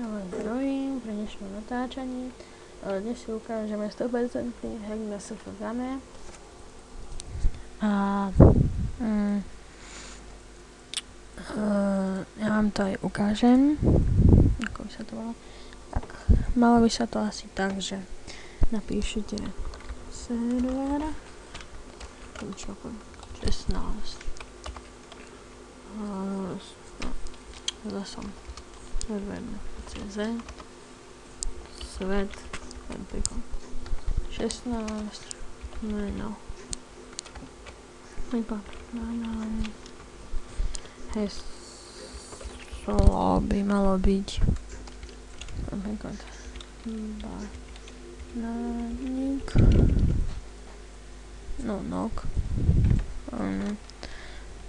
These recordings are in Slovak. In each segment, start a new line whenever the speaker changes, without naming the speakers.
Ja len zdrojím pre dnešné natáčanie. Dnes si ukážeme 100% hack na SFGame. Ja vám to aj ukážem. Ako by sa to volá? Tak, malo by sa to asi tak, že napíšete server 16 zase server.cz svet napríklad 16 meno heslo by malo byť napríklad banánik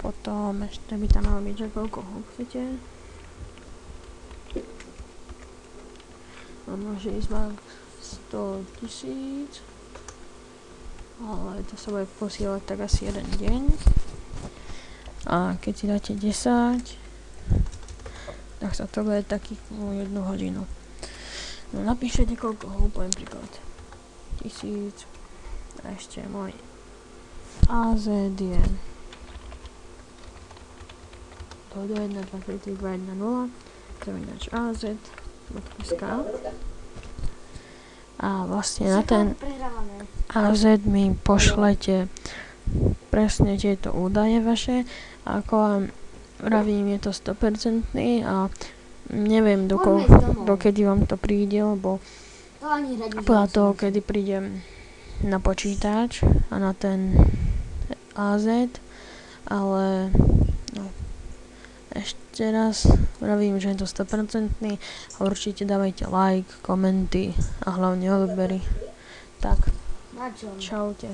potom ešte by tam malo byť, že koľko ho chcete. Môže ísť max 100 000, ale to sa bude posielať tak asi jeden deň. A keď si dáte 10, tak sa to bude taký 1 hodinu. No napíšete koľko ho, poviem príklad 1000 a ešte môj AZ je do 1.2.3.2.1.0 zavinač AZ.sk a vlastne na ten AZ mi pošlete presne tieto údaje vaše, ako vám vravím, je to 100% a neviem dokedy vám to príde, lebo podľa toho, kedy prídem na počítač a na ten AZ, ale ešte raz vravím, že je to 100% a určite dávajte like, komenty a hlavne odbery. Tak, čaute.